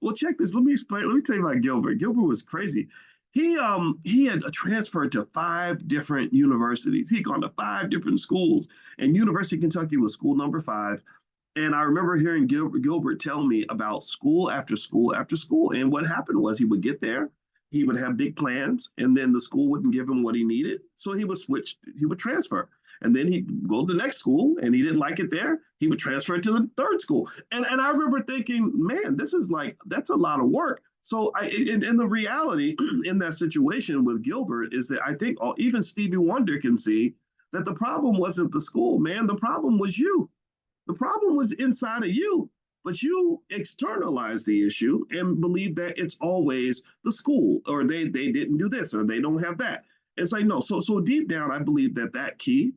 Well, check this. Let me explain. Let me tell you about Gilbert. Gilbert was crazy. He had transferred to five different universities. He'd gone to five different schools, and University of Kentucky was school number five. And I remember hearing Gilbert tell me about school after school after school. And what happened was he would get there, he would have big plans, and then the school wouldn't give him what he needed. So he would switch, he would transfer. And then he'd go to the next school and he didn't like it there. He would transfer to the third school. And I remember thinking, man, this is like, that's a lot of work. So in the reality in that situation with Gilbert is that I think even Stevie Wonder can see that the problem wasn't the school, man. The problem was you. The problem was inside of you, but you externalize the issue and believe that it's always the school or they didn't do this or they don't have that. It's like no. So deep down, I believe that that key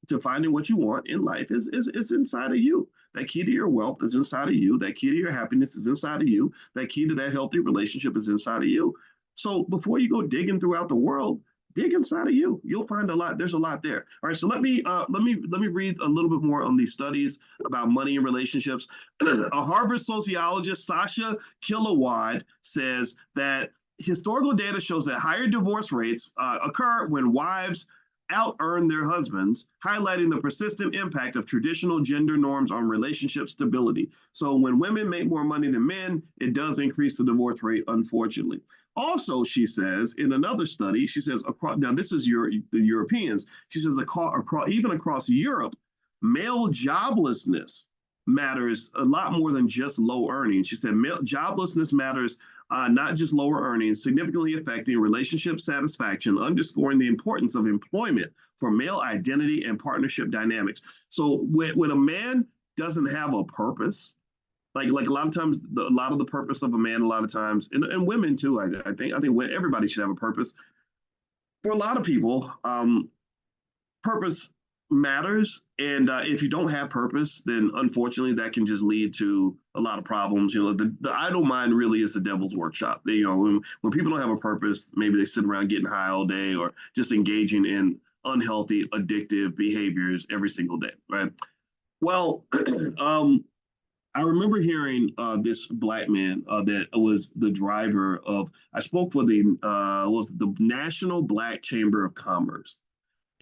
to finding what you want in life is inside of you. That key to your wealth is inside of you. That key to your happiness is inside of you. That key to that healthy relationship is inside of you. So before you go digging throughout the world, dig inside of you. You'll find a lot. There's a lot there. All right. So let me read a little bit more on these studies about money and relationships. A Harvard sociologist, Sasha Kilawad, says that historical data shows that higher divorce rates occur when wives out earn their husbands, highlighting the persistent impact of traditional gender norms on relationship stability. So when women make more money than men, it does increase the divorce rate, unfortunately. Also, she says in another study, she says across now this is the Europeans. She says even across Europe, male joblessness matters a lot more than just low earnings. She said joblessness matters not just lower earnings, significantly affecting relationship satisfaction, underscoring the importance of employment for male identity and partnership dynamics. So when a man doesn't have a purpose, like a lot of times, a lot of the purpose of a man, a lot of times, and women too, I think everybody should have a purpose. For a lot of people, purpose matters. And if you don't have purpose, then unfortunately that can just lead to a lot of problems. You know, the idle mind really is the devil's workshop. When people don't have a purpose, maybe they sit around getting high all day or just engaging in unhealthy, addictive behaviors every single day, right? Well, I remember hearing this black man that was the driver of. I spoke for the National Black Chamber of Commerce,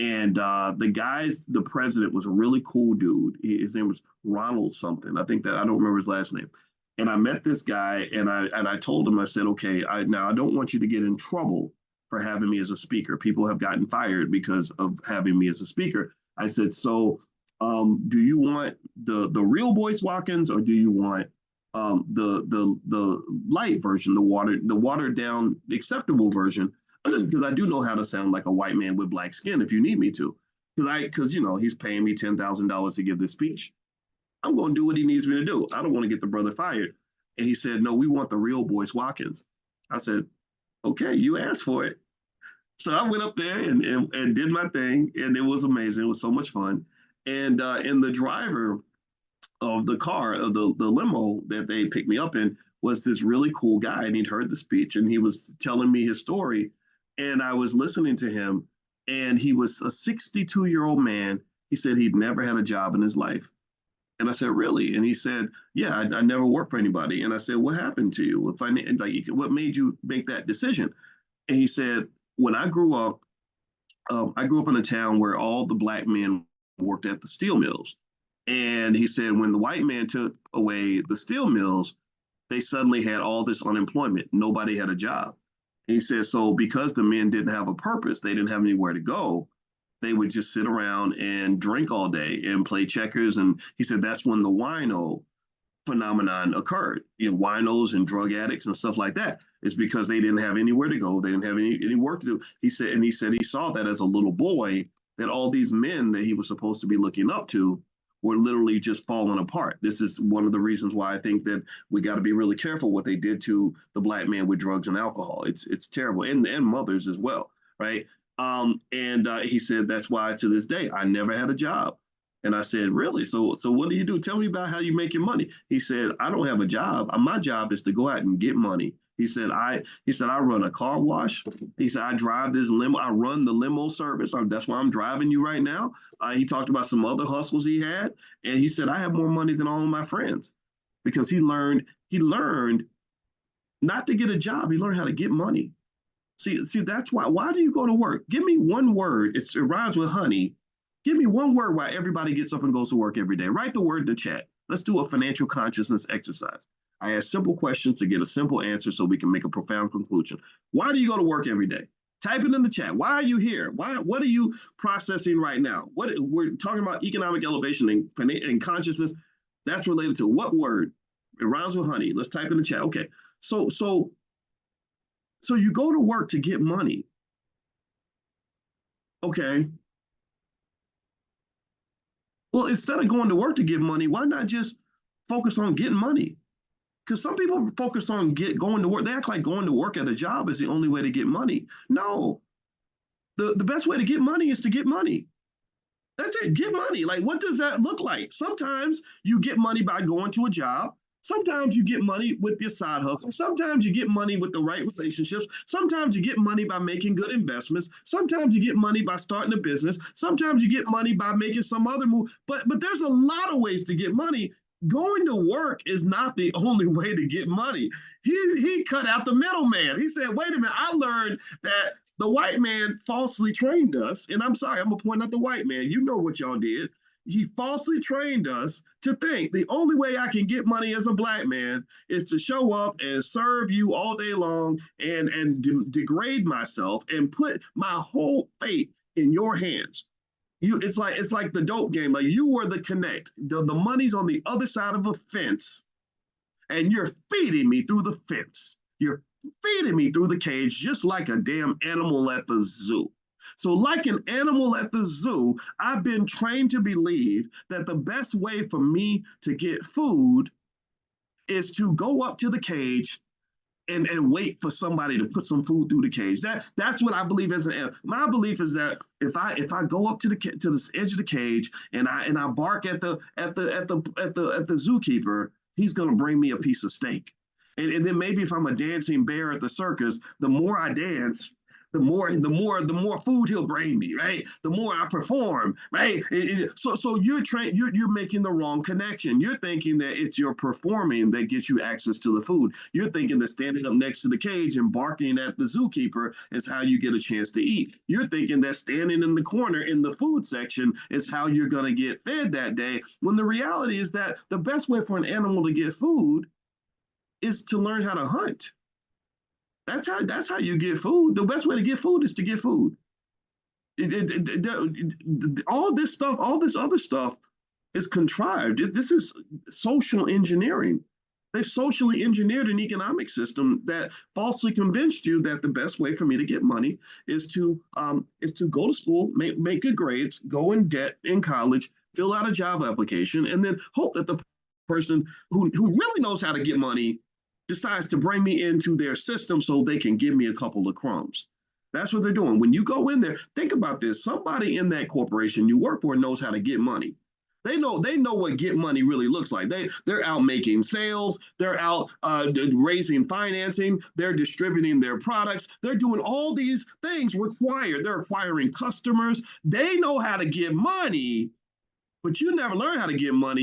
and the president was a really cool dude. His name was Ronald something. I think that I don't remember his last name. And I met this guy, and I told him, I said, okay, now I don't want you to get in trouble for having me as a speaker. People have gotten fired because of having me as a speaker. I said, so do you want the real Boyce Watkins, or do you want the light version, the watered down acceptable version? Because I do know how to sound like a white man with black skin if you need me to. Because he's paying me $10,000 to give this speech. I'm going to do what he needs me to do. I don't want to get the brother fired. And he said, no, we want the real Boyce Watkins. I said, okay, you asked for it. So I went up there and did my thing, and it was amazing. It was so much fun. And the driver of the car, of the limo that they picked me up in, was this really cool guy, and he'd heard the speech, and he was telling me his story, and I was listening to him, and he was a 62-year-old man. He said he'd never had a job in his life. And I said, really? And he said, yeah, I never worked for anybody. And I said, what happened to you? What made you make that decision? And he said, when I grew up in a town where all the black men worked at the steel mills. And he said, when the white man took away the steel mills, they suddenly had all this unemployment. Nobody had a job. And he said, so because the men didn't have a purpose, they didn't have anywhere to go, they would just sit around and drink all day and play checkers. And he said that's when the wino phenomenon occurred. Winos and drug addicts and stuff like that. It's because they didn't have anywhere to go. They didn't have any work to do. He said he saw that as a little boy, that all these men that he was supposed to be looking up to were literally just falling apart. This is one of the reasons why I think that we got to be really careful what they did to the black man with drugs and alcohol. It's terrible, and mothers as well, right? And he said that's why to this day I never had a job. And I said, really? So what do you do? Tell me about how you make your money. He said, I don't have a job. My job is to go out and get money. He said, I run a car wash. He said, I drive this limo. I run the limo service. That's why I'm driving you right now. He talked about some other hustles he had. And he said, I have more money than all of my friends, because he learned not to get a job. You learn how to get money. See, that's why. Why do you go to work? Give me one word. It rhymes with honey. Give me one word why everybody gets up and goes to work every day. Write the word in the chat. Let's do a financial consciousness exercise. I ask simple questions to get a simple answer so we can make a profound conclusion. Why do you go to work every day? Type it in the chat. Why are you here? What are you processing right now? What we're talking about economic elevation and consciousness. That's related to what word? It rhymes with honey. Let's type in the chat. Okay. So you go to work to get money. Okay. Well, instead of going to work to get money, why not just focus on getting money? Because some people focus on going to work. They act like going to work at a job is the only way to get money. No, the best way to get money is to get money. That's it. Get money. Like, what does that look like? Sometimes you get money by going to a job. Sometimes you get money with your side hustle. Sometimes you get money with the right relationships. Sometimes you get money by making good investments. Sometimes you get money by starting a business. Sometimes you get money by making some other move. But there's a lot of ways to get money. Going to work is not the only way to get money. He cut out the middleman. He said, wait a minute, I learned that the white man falsely trained us. And I'm sorry, I'm going to point out the white man. You know what y'all did. He falsely trained us to think the only way I can get money as a black man is to show up and serve you all day long and degrade myself and put my whole fate in your hands. It's like the dope game. Like you were the connect. The money's on the other side of a fence, and you're feeding me through the fence. You're feeding me through the cage, just like a damn animal at the zoo. So, like an animal at the zoo, I've been trained to believe that the best way for me to get food is to go up to the cage and wait for somebody to put some food through the cage. That's what I believe as an. My belief is that if I go up to the edge of the cage and I bark at the zookeeper, he's gonna bring me a piece of steak. And then maybe if I'm a dancing bear at the circus, the more I dance, the more food he'll bring me, right? The more I perform, right? So you're making the wrong connection. You're thinking that it's your performing that gets you access to the food. You're thinking that standing up next to the cage and barking at the zookeeper is how you get a chance to eat. You're thinking that standing in the corner in the food section is how you're going to get fed that day, when the reality is that the best way for an animal to get food is to learn how to hunt. That's how you get food. The best way to get food is to get food. All this stuff, all this other stuff is contrived. This is social engineering. They've socially engineered an economic system that falsely convinced you that the best way for me to get money is to go to school, make good grades, go in debt in college, fill out a job application, and then hope that the person who really knows how to get money decides to bring me into their system so they can give me a couple of crumbs. That's what they're doing. When you go in there, think about this. Somebody in that corporation you work for knows how to get money. They know what get money really looks like. They're out making sales, they're out raising financing, they're distributing their products, they're doing all these things required. They're acquiring customers. They know how to get money, but you never learn how to get money.